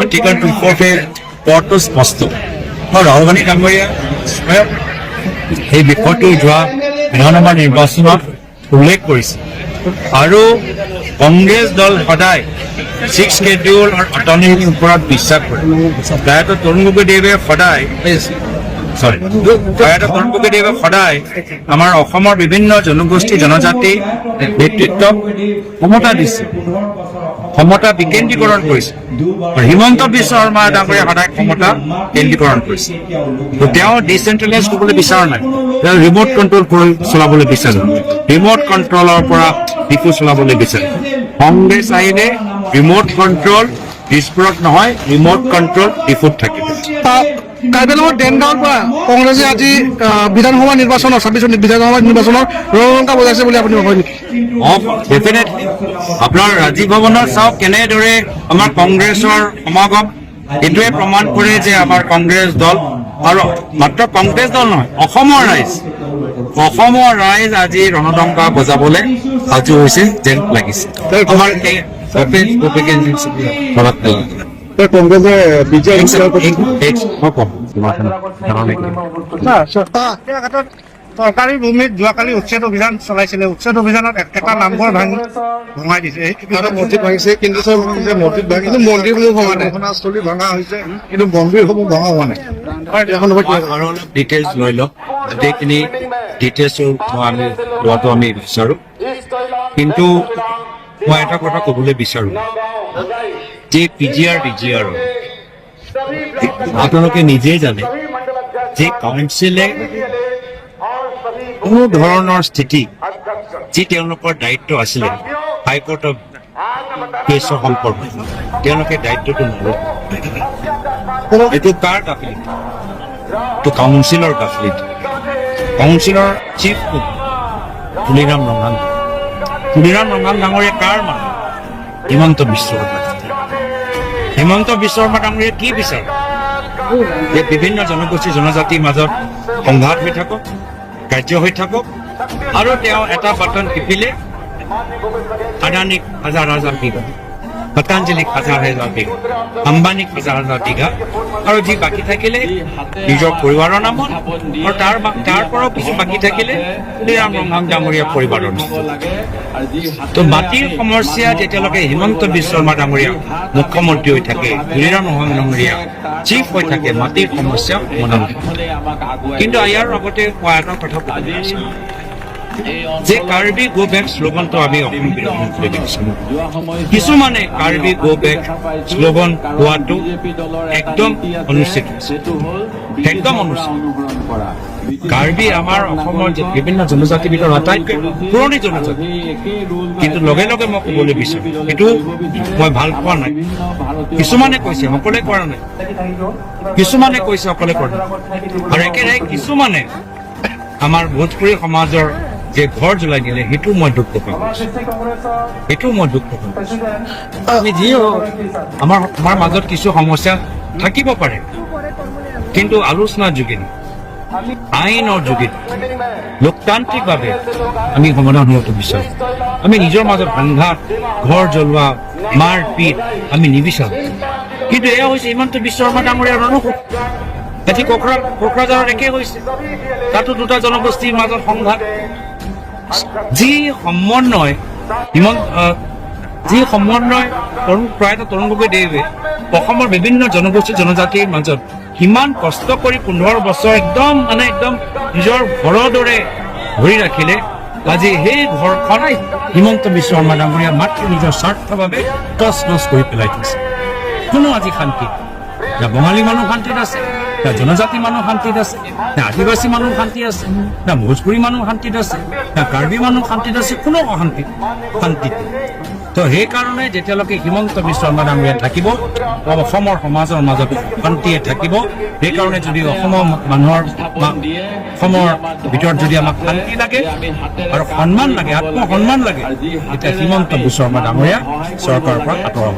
article 244 পদটো স্পষ্ট ৰাহুল গান্ধী ডাঙৰীয়া সেই বিষয়টো যোৱা বিধানসভা নিৰ্বাচনত উল্লেখ কৰিছে আৰু কংগ্ৰেছ দল সদায় 6 schedule আৰু অট'নমিৰ ওপৰত বিশ্বাস কৰে প্ৰায়তঃ তৰুণ গগৈদেৱে সদায় আমাৰ অসমৰ বিভিন্ন জনগোষ্ঠী জনজাতি নেতৃত্বক ক্ষমতা দিছে ক্ষমতা বিকেন্দ্ৰীকৰণ কৰিছে হিমন্ত বিশ্ব শৰ্মা ডাঙৰীয়া সদায় ক্ষমতা কেন্দ্ৰীকৰণ কৰিছে তেওঁ ডিচেন্ট্ৰেলাইজ কৰিবলৈ বিচৰা নাই তেওঁ ৰিম'ট কণ্ট্ৰল কৰি চলাবলৈ বিচাৰে ৰিম'ট কণ্ট্ৰলৰ পৰা দিশো চলাবলৈ বিচাৰে কংগ্ৰেছ আহিলে ৰিম'ট কণ্ট্ৰল দিছপুৰত নহয় ৰিম'ট কণ্ট্ৰল ডিফুত থাকিব কাৰ্বি আংলঙৰ দেনগাঁৱৰ পৰা কংগ্ৰেছে আজি বিধানসভা নিৰ্বাচনৰ 26 বিধানসভা নিৰ্বাচনৰ ৰণলংকা বজাইছে বুলি আপুনি ভাবে নেকি ডেফিনেটলি আপোনাৰ ৰাজীৱ ভৱনত চাওক কেনেদৰে আমাৰ কংগ্ৰেছৰ সমাগম এইটোৱে প্ৰমাণ কৰে যে আমাৰ কংগ্ৰেছ দল আৰু মাত্ৰ কংগ্ৰেছ দল নহয় অসমৰ ৰাইজ আজি ৰণদংকা বজাবলৈ সাজু হৈছে যেন লাগিছে আমাৰ কংগ্ৰেছে চৰকাৰী ভূমিত যোৱাকালি উচ্ছেদ অভিযান চলাইছিলে উচ্ছেদ অভিযানত এটা নামঘৰ ভঙাই দিছে মছজিদ ভাঙিছে কিন্তু মছজিদ ভাঙিছে মন্দিৰসমূহ ভঙা নাই ঘটনাস্থলী ভঙা হৈছে কিন্তু মন্দিৰসমূহ ভঙা হোৱা নাই ডিটেইলছ লৈ লওক গোটেইখিনি ডিটেইলছ আমি লোৱাটো আমি বিচাৰো কিন্তু মই এটা কথা ক'বলৈ বিচাৰো যে PGR DGR আপোনালোকে নিজেই জানে যে কাউন্সিলে কোনো ধৰণৰ স্থিতি যি তেওঁলোকৰ দায়িত্ব আছিলে হাইকোৰ্টৰ কেছৰ সম্পৰ্কে তেওঁলোকে দায়িত্বটো নলয় এইটো কাৰ গাফিলতি এইটো কাউন্সিলৰ গাফিলতি কাউন্সিলৰ চিফ তুলিৰাম ৰঙান ডাঙৰীয়া কাৰ মানুহ হিমন্ত বিশ্ব শৰ্মা ডাঙৰীয়া কি বিচাৰে যে বিভিন্ন জনগোষ্ঠী জনজাতিৰ মাজত সংঘাত হৈ থাকক কাৰ্য হৈ থাকক আৰু তেওঁ এটা বাটন টিপিলে আদানীক হাজাৰ বিঘা পতঞ্জলীক হাজাৰ বিঘা আম্বানীক হাজাৰ বিঘা আৰু যি বাকী থাকিলে নিজৰ পৰিবাৰৰ নামত আৰু তাৰ পৰাও কিছু বাকী থাকিলে তুলিৰাম ৰঙান ডাঙৰীয়া পৰিবাৰৰ নামত তো মাটিৰ সমস্যা যেতিয়ালৈকে হিমন্ত বিশ্ব শৰ্মা ডাঙৰীয়া মুখ্যমন্ত্ৰী হৈ থাকে তুলিৰাম ৰঙান ডাঙৰীয়া চিফ হৈ থাকে মাটিৰ সমস্যা সমাধান কিন্তু ইয়াৰ লগতে মই এটা কথা ক'ব বিচাৰিছোঁ যে কাৰ্বি গো বেক শ্লোগানটো আমি অসম বিৰোধী দেখিছোঁ কিছুমানে কাৰ্বি গো বেক শ্লোগান কোৱাটো একদম অনুচিত কাৰ্বি আমাৰ অসমৰ বিভিন্ন জনজাতিৰ ভিতৰত আটাইতকৈ পুৰণি জনজাতি কিন্তু লগে লগে মই ক'বলৈ বিচাৰোঁ এইটো মই ভাল পোৱা নাই কিছুমানে কৈছে সকলোৱে কৰা নাই আৰু একেৰাহে কিছুমানে আমাৰ ভোজপুৰী সমাজৰ যে ঘৰ জ্বলাই দিলে সেইটো মই দুখ প্ৰকাশ আমি যি আমাৰ মাজত কিছু সমস্যা থাকিব পাৰে কিন্তু আলোচনাৰ যোগেদি আইনৰ যোগেদি লোকতান্ত্ৰিকভাৱে আমি সমাধান হোৱাটো বিচাৰোঁ আমি নিজৰ মাজত সংঘাত ঘৰ জ্বলোৱা মাৰপিট আমি নিবিচাৰোঁ কিন্তু এয়া হৈছে হিমন্ত বিশ্ব শৰ্মা ডাঙৰীয়া ৰণকূট আজি কোকৰাঝাৰত একে হৈছে তাতো দুটা জনগোষ্ঠীৰ মাজত সংঘাত যি সমন্বয় প্ৰায়তঃ তৰুণ গগৈদেৱে অসমৰ বিভিন্ন জনগোষ্ঠী জনজাতিৰ মাজত কিমান কষ্ট কৰি 15 বছৰ একদম নিজৰ ঘৰৰ দৰে ধৰি ৰাখিলে আজি সেই ঘৰখন হিমন্ত বিশ্ব শৰ্মা ডাঙৰীয়া মাত্ৰ নিজৰ স্বাৰ্থৰ বাবে টচ কৰি পেলাই থৈছে কোনো আজি শান্তি না বঙালী মানুহ শান্তিত আছে না জনজাতি মানুহ শান্তিত আছে না আদিবাসী মানুহ শান্তি আছে না ভোজপুৰী মানুহ শান্তিত আছে না কাৰ্বি মানুহ শান্তিত আছে কোনো শান্তিত তো সেইকাৰণে যেতিয়ালৈকে হিমন্ত বিশ্ব শৰ্মা ডাঙৰীয়া থাকিব অসমৰ সমাজৰ মাজত শান্তিয়ে থাকিব সেইকাৰণে যদি অসমৰ মানুহৰ অসমৰ ভিতৰত যদি আমাক শান্তি লাগে আৰু সন্মান লাগে আত্মসন্মান লাগে তেতিয়া হিমন্ত বিশ্ব শৰ্মা ডাঙৰীয়া চৰকাৰৰ পৰা আঁতৰাব